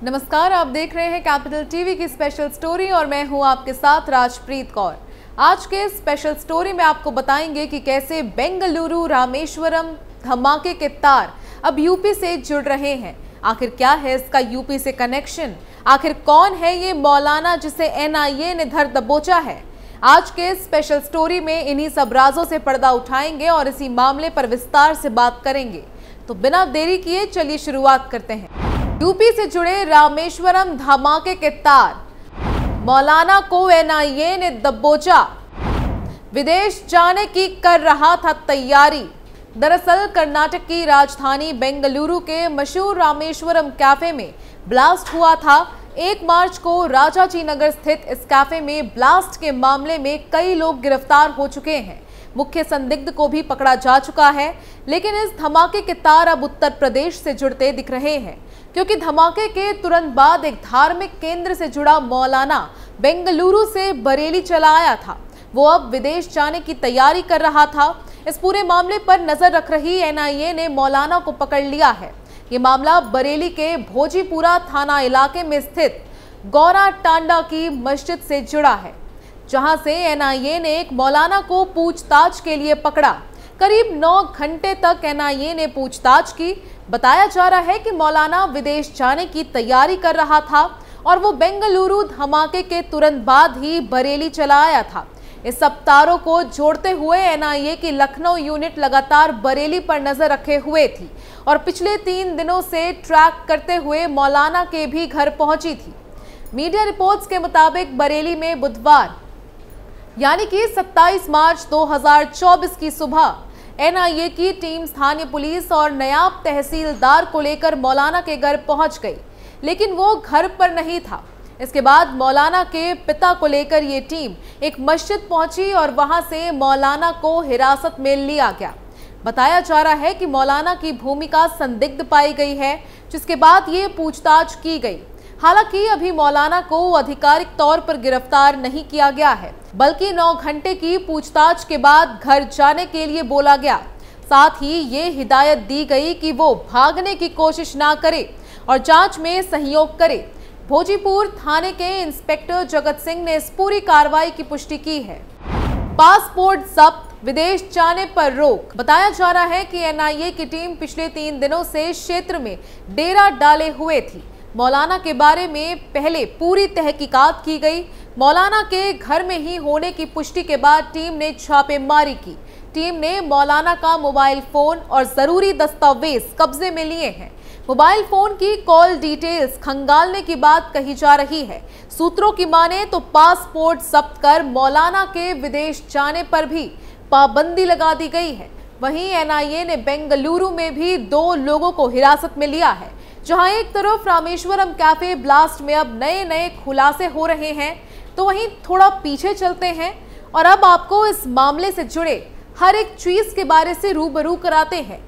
नमस्कार, आप देख रहे हैं कैपिटल टीवी की स्पेशल स्टोरी और मैं हूं आपके साथ राजप्रीत कौर। आज के स्पेशल स्टोरी में आपको बताएंगे कि कैसे बेंगलुरु रामेश्वरम धमाके के तार अब यूपी से जुड़ रहे हैं। आखिर क्या है इसका यूपी से कनेक्शन? आखिर कौन है ये मौलाना जिसे एनआईए ने धर दबोचा है? आज के स्पेशल स्टोरी में इन्हीं सब राजों से पर्दा उठाएंगे और इसी मामले पर विस्तार से बात करेंगे। तो बिना देरी किए चलिए शुरुआत करते हैं। यूपी से जुड़े रामेश्वरम धमाके के तार, मौलाना को एनआईए ने दबोचा, विदेश जाने की कर रहा था तैयारी। दरअसल कर्नाटक की राजधानी बेंगलुरु के मशहूर रामेश्वरम कैफे में ब्लास्ट हुआ था। 1 मार्च को राजाजी नगर स्थित इस कैफे में ब्लास्ट के मामले में कई लोग गिरफ्तार हो चुके हैं। मुख्य संदिग्ध को भी पकड़ा जा चुका है, लेकिन इस धमाके के तार अब उत्तर प्रदेश से जुड़ते दिख रहे हैं, क्योंकि धमाके के तुरंत बाद एक धार्मिक केंद्र से जुड़ा मौलाना बेंगलुरु से बरेली चला आया था। वो अब विदेश जाने की तैयारी कर रहा था। इस पूरे मामले पर नजर रख रही एनआईए ने मौलाना को पकड़ लिया है। ये मामला बरेली के भोजीपुरा थाना इलाके में स्थित गौरा टांडा की मस्जिद से जुड़ा है, जहां से एनआईए ने एक मौलाना को पूछताछ के लिए पकड़ा। करीब 9 घंटे तक एनआईए ने पूछताछ की। बताया जा रहा है कि मौलाना विदेश जाने की तैयारी कर रहा था और वो बेंगलुरु धमाके के तुरंत बाद ही बरेली चला आया था। इस सब तारों को जोड़ते हुए एनआईए की लखनऊ यूनिट लगातार बरेली पर नजर रखे हुए थी और पिछले 3 दिनों से ट्रैक करते हुए मौलाना के भी घर पहुंची थी। मीडिया रिपोर्ट्स के मुताबिक बरेली में बुधवार यानी कि 27 मार्च 2024 की सुबह एनआईए की टीम स्थानीय पुलिस और नायब तहसीलदार को लेकर मौलाना के घर पहुंच गई, लेकिन वो घर पर नहीं था। इसके बाद मौलाना के पिता को लेकर ये टीम एक मस्जिद पहुंची और वहां से मौलाना को हिरासत में लिया गया। बताया जा रहा है कि मौलाना की भूमिका संदिग्ध पाई गई है, जिसके बाद ये पूछताछ की गई। हालांकि अभी मौलाना को आधिकारिक तौर पर गिरफ्तार नहीं किया गया है, बल्कि 9 घंटे की पूछताछ के बाद घर जाने के लिए बोला गया। साथ ही ये हिदायत दी गई कि वो भागने की कोशिश ना करे और जांच में सहयोग करे। भोजीपुर थाने के इंस्पेक्टर जगत सिंह ने इस पूरी कार्रवाई की पुष्टि की है। पासपोर्ट जब्त, विदेश जाने पर रोक। बताया जा रहा है कि एनआईए की टीम पिछले 3 दिनों से क्षेत्र में डेरा डाले हुए थी। मौलाना के बारे में पहले पूरी तहकीकात की गई। मौलाना के घर में ही होने की पुष्टि के बाद टीम ने छापेमारी की। टीम ने मौलाना का मोबाइल फोन और जरूरी दस्तावेज कब्जे में लिए हैं। मोबाइल फोन की कॉल डिटेल्स खंगालने की बात कही जा रही है। सूत्रों की माने तो पासपोर्ट जब्त कर मौलाना के विदेश जाने पर भी पाबंदी लगा दी गई है। वहीं एनआईए ने बेंगलुरु में भी 2 लोगों को हिरासत में लिया है। जहां एक तरफ रामेश्वरम कैफे ब्लास्ट में अब नए खुलासे हो रहे हैं, तो वहीं थोड़ा पीछे चलते हैं और अब आपको इस मामले से जुड़े हर एक चीज के बारे से रूबरू कराते हैं।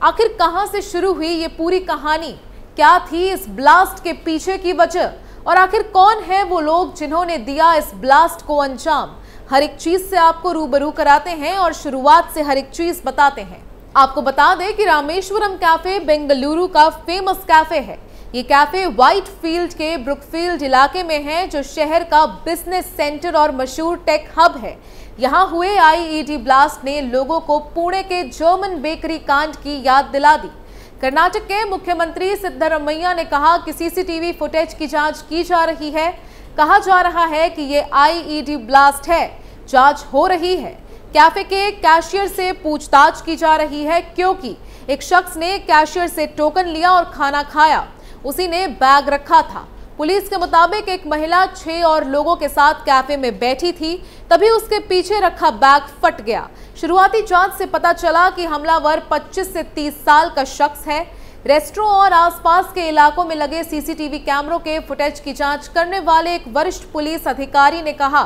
आखिर कहां से शुरू हुई ये पूरी कहानी, क्या थी इस ब्लास्ट के पीछे की वजह और आखिर कौन है वो लोग जिन्होंने दिया इस ब्लास्ट को अंजाम। हर एक चीज से आपको रूबरू कराते हैं और शुरुआत से हर एक चीज बताते हैं। आपको बता दें कि रामेश्वरम कैफे बेंगलुरु का फेमस कैफे है। ये कैफे व्हाइट फील्ड के ब्रुकफील्ड इलाके में है, जो शहर का बिजनेस सेंटर और मशहूर टेक हब है। यहाँ हुए आईईडी ब्लास्ट ने लोगों को पुणे के जर्मन बेकरी कांड की याद दिला दी। कर्नाटक के मुख्यमंत्री सिद्धरमैया ने कहा कि सीसीटीवी फुटेज की जांच की जा रही है। कहा जा रहा है कि ये आईईडी ब्लास्ट है, जांच हो रही है। कैफे के कैशियर से पूछताछ की जा रही है, क्योंकि एक शख्स ने कैशियर से टोकन लिया और खाना खाया। उसी ने बैग रखा था। पुलिस के मुताबिक एक महिला 6 और लोगों के साथ कैफे में बैठी थी, तभी उसके पीछे रखा बैग फट गया। शुरुआती जांच से पता चला कि हमलावर 25 से 30 साल का शख्स है। रेस्टोरेंट और आसपास के इलाकों में लगे सीसीटीवी कैमरों के फुटेज की जांच करने वाले एक वरिष्ठ पुलिस अधिकारी ने कहा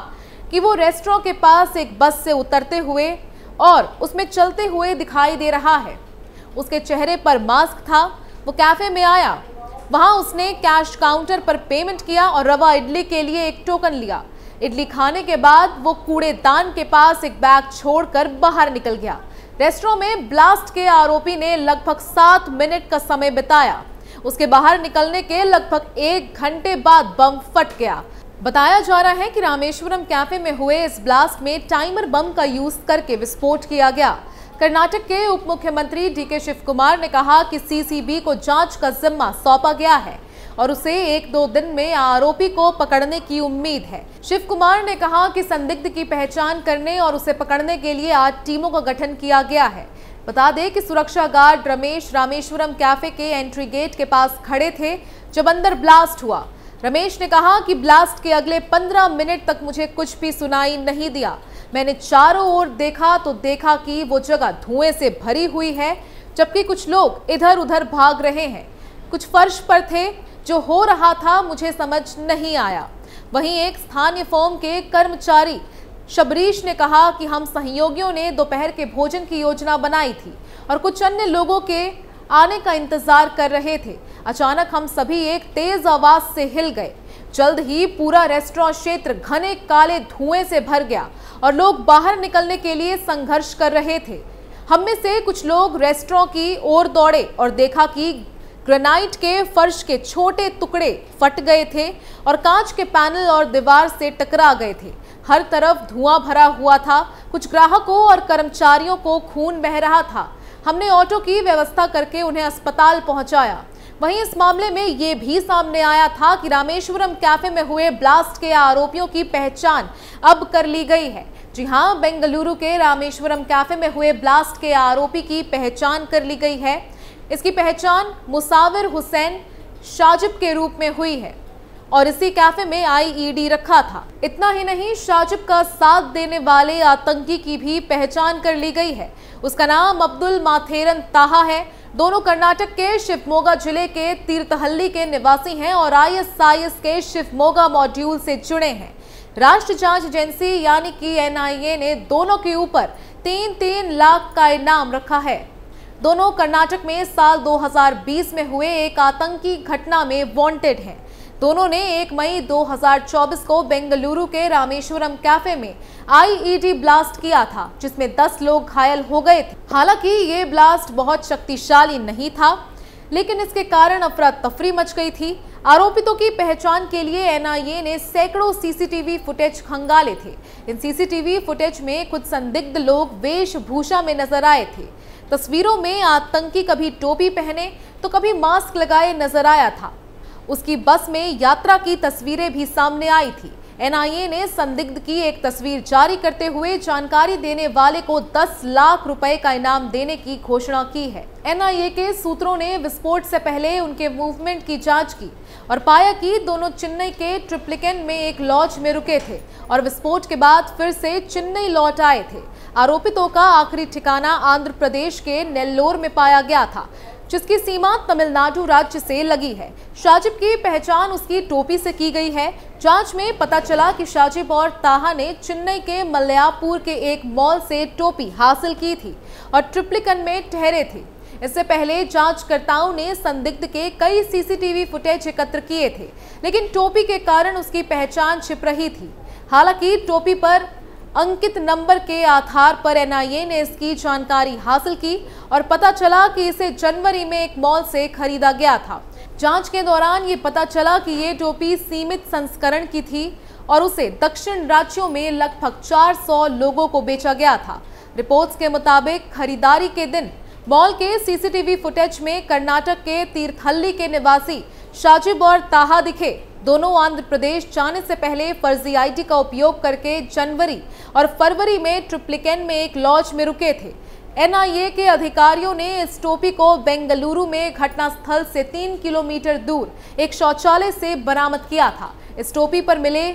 कि वो रेस्टोरेंट के पास एक बस से उतरते हुए और उसमें चलते हुए दिखाई दे रहा है। उसके चेहरे पर मास्क था। वो कैफे में आया, वहां उसने कैश काउंटर पर पेमेंट किया और रवा इडली के लिए एक टोकन लिया। इडली खाने के बाद वो कूड़ेदान के पास एक बैग छोड़कर बाहर निकल गया। रेस्टोरेंट में ब्लास्ट के आरोपी ने लगभग 7 मिनट का समय बिताया। उसके बाहर निकलने के लगभग 1 घंटे बाद बम फट गया। बताया जा रहा है कि रामेश्वरम कैफे में हुए इस ब्लास्ट में टाइमर बम का यूज करके विस्फोट किया गया। कर्नाटक के उप मुख्यमंत्री डीके शिव कुमार ने कहा कि सीसीबी को जांच का जिम्मा सौंपा गया है और उसे 1-2 दिन में आरोपी को पकड़ने की उम्मीद है। शिव कुमार ने कहा कि संदिग्ध की पहचान करने और उसे पकड़ने के लिए आज टीमों का गठन किया गया है। बता दें कि सुरक्षा गार्ड रमेश रामेश्वरम कैफे के एंट्री गेट के पास खड़े थे जब अंदर ब्लास्ट हुआ। रमेश ने कहा कि ब्लास्ट के अगले 15 मिनट तक मुझे कुछ भी सुनाई नहीं दिया। मैंने चारों ओर देखा तो देखा कि वो जगह धुएं से भरी हुई है, जबकि कुछ लोग इधर उधर भाग रहे हैं। कुछ फर्श पर थे, जो हो रहा था मुझे समझ नहीं आया। वहीं एक स्थानीय फर्म के कर्मचारी शबरीश ने कहा कि हम सहयोगियों ने दोपहर के भोजन की योजना बनाई थी और कुछ अन्य लोगों के आने का इंतजार कर रहे थे। अचानक हम सभी एक तेज आवाज से हिल गए। जल्द ही पूरा रेस्टोरेंट क्षेत्र घने काले धुएं से भर गया और लोग बाहर निकलने के लिए संघर्ष कर रहे थे। हम में से कुछ लोग रेस्टोरेंट की ओर दौड़े और देखा कि ग्रेनाइट के फर्श के छोटे टुकड़े फट गए थे और कांच के पैनल और दीवार से टकरा गए थे। हर तरफ धुआं भरा हुआ था। कुछ ग्राहकों और कर्मचारियों को खून बह रहा था। हमने ऑटो की व्यवस्था करके उन्हें अस्पताल पहुंचाया। वहीं इस मामले में ये भी सामने आया था कि रामेश्वरम कैफे में हुए ब्लास्ट के आरोपियों की पहचान अब कर ली गई है। जी हां, बेंगलुरु के रामेश्वरम कैफे में हुए ब्लास्ट के आरोपी की पहचान कर ली गई है। इसकी पहचान मुसाविर हुसैन शाजिब के रूप में हुई है और इसी कैफे में आईईडी रखा था। इतना ही नहीं, शाजिब का साथ देने वाले आतंकी की भी पहचान कर ली गई है। उसका नाम अब्दुल माथेरन ताहा है। दोनों कर्नाटक के शिवमोगा जिले के तीर्थहल्ली के निवासी हैं और आईएसआईएस के शिवमोगा मॉड्यूल से जुड़े हैं। राष्ट्रीय जांच एजेंसी यानी कि एनआईए ने दोनों के ऊपर 3-3 लाख का इनाम रखा है। दोनों कर्नाटक में साल 2020 में हुए एक आतंकी घटना में वांटेड हैं। दोनों ने 1 मई 2024 को बेंगलुरु के रामेश्वरम कैफे में आईईडी ब्लास्ट किया था, जिसमें 10 लोग घायल हो गए थे। हालांकि ये ब्लास्ट बहुत शक्तिशाली नहीं था, लेकिन इसके कारण अफरा तफरी मच गई थी। आरोपितों की पहचान के लिए एनआईए ने सैकड़ों सीसीटीवी फुटेज खंगाले थे। इन सीसीटीवी फुटेज में कुछ संदिग्ध लोग वेशभूषा में नजर आए थे। तस्वीरों में आतंकी कभी टोपी पहने तो कभी मास्क लगाए नजर आया था। उसकी बस में यात्रा की तस्वीरें भी सामने आई थी। एनआईए ने संदिग्ध की एक तस्वीर जारी करते हुए जानकारी देने वाले को 10 लाख रुपए का इनाम देने की घोषणा की है। एनआईए के सूत्रों ने विस्फोट से पहले उनके मूवमेंट की जांच की और पाया कि दोनों चेन्नई के ट्रिप्लिकेन में एक लॉज में रुके थे और विस्फोट के बाद फिर से चेन्नई लौट आए थे। आरोपितों का आखिरी ठिकाना आंध्र प्रदेश के नेल्लोर में पाया गया था, जिसकी सीमा तमिलनाडु राज्य से लगी है। शाजिब की पहचान उसकी टोपी से की गई है। जांच में पता चला कि शाजिब और ताहा ने चेन्नई के मलयापुर के एक मॉल से टोपी हासिल की थी और ट्रिप्लिकेन में ठहरे थे। इससे पहले जांचकर्ताओं ने संदिग्ध के कई सीसीटीवी फुटेज एकत्र किए थे, लेकिन टोपी के कारण उसकी पहचान छिप रही थी। हालांकि टोपी पर अंकित नंबर के आधार पर एनआईए ने इसकी जानकारी हासिल की और पता चला कि इसे जनवरी में एक मॉल से खरीदा गया था। जांच के दौरान ये पता चला कि ये टोपी सीमित संस्करण की थी और उसे दक्षिण राज्यों में लगभग 400 लोगों को बेचा गया था। रिपोर्ट्स के मुताबिक खरीदारी के दिन मॉल के सीसीटीवी फुटेज में कर्नाटक के तीर्थहल्ली के निवासी शाजिब और ताहा दिखे। दोनों आंध्र प्रदेश जाने से पहले फर्जी आईडी का उपयोग करके जनवरी और फरवरी में ट्रिप्लिकेन में एक लॉज में रुके थे। एनआईए के अधिकारियों ने इस टोपी को बेंगलुरु में घटनास्थल से 3 किलोमीटर दूर एक शौचालय से बरामद किया था। इस टोपी पर मिले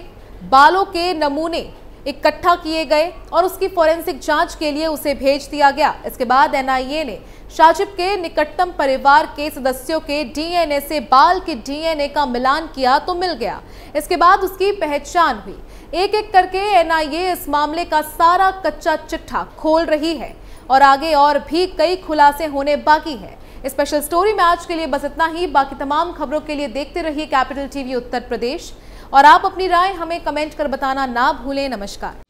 बालों के नमूने इकट्ठा किए गए और उसकी फोरेंसिक जांच के लिए उसे भेज दिया गया। इसके बाद एनआईए ने शाजिब के निकटतम परिवार के सदस्यों के डीएनए से बाल के डीएनए का मिलान किया तो मिल गया। इसके बाद उसकी पहचान हुई। एक एक करके एनआईए इस मामले का सारा कच्चा चिट्ठा खोल रही है और आगे और भी कई खुलासे होने बाकी है। स्पेशल स्टोरी में आज के लिए बस इतना ही। बाकी तमाम खबरों के लिए देखते रहिए कैपिटल टीवी उत्तर प्रदेश और आप अपनी राय हमें कमेंट कर बताना ना भूलें। नमस्कार।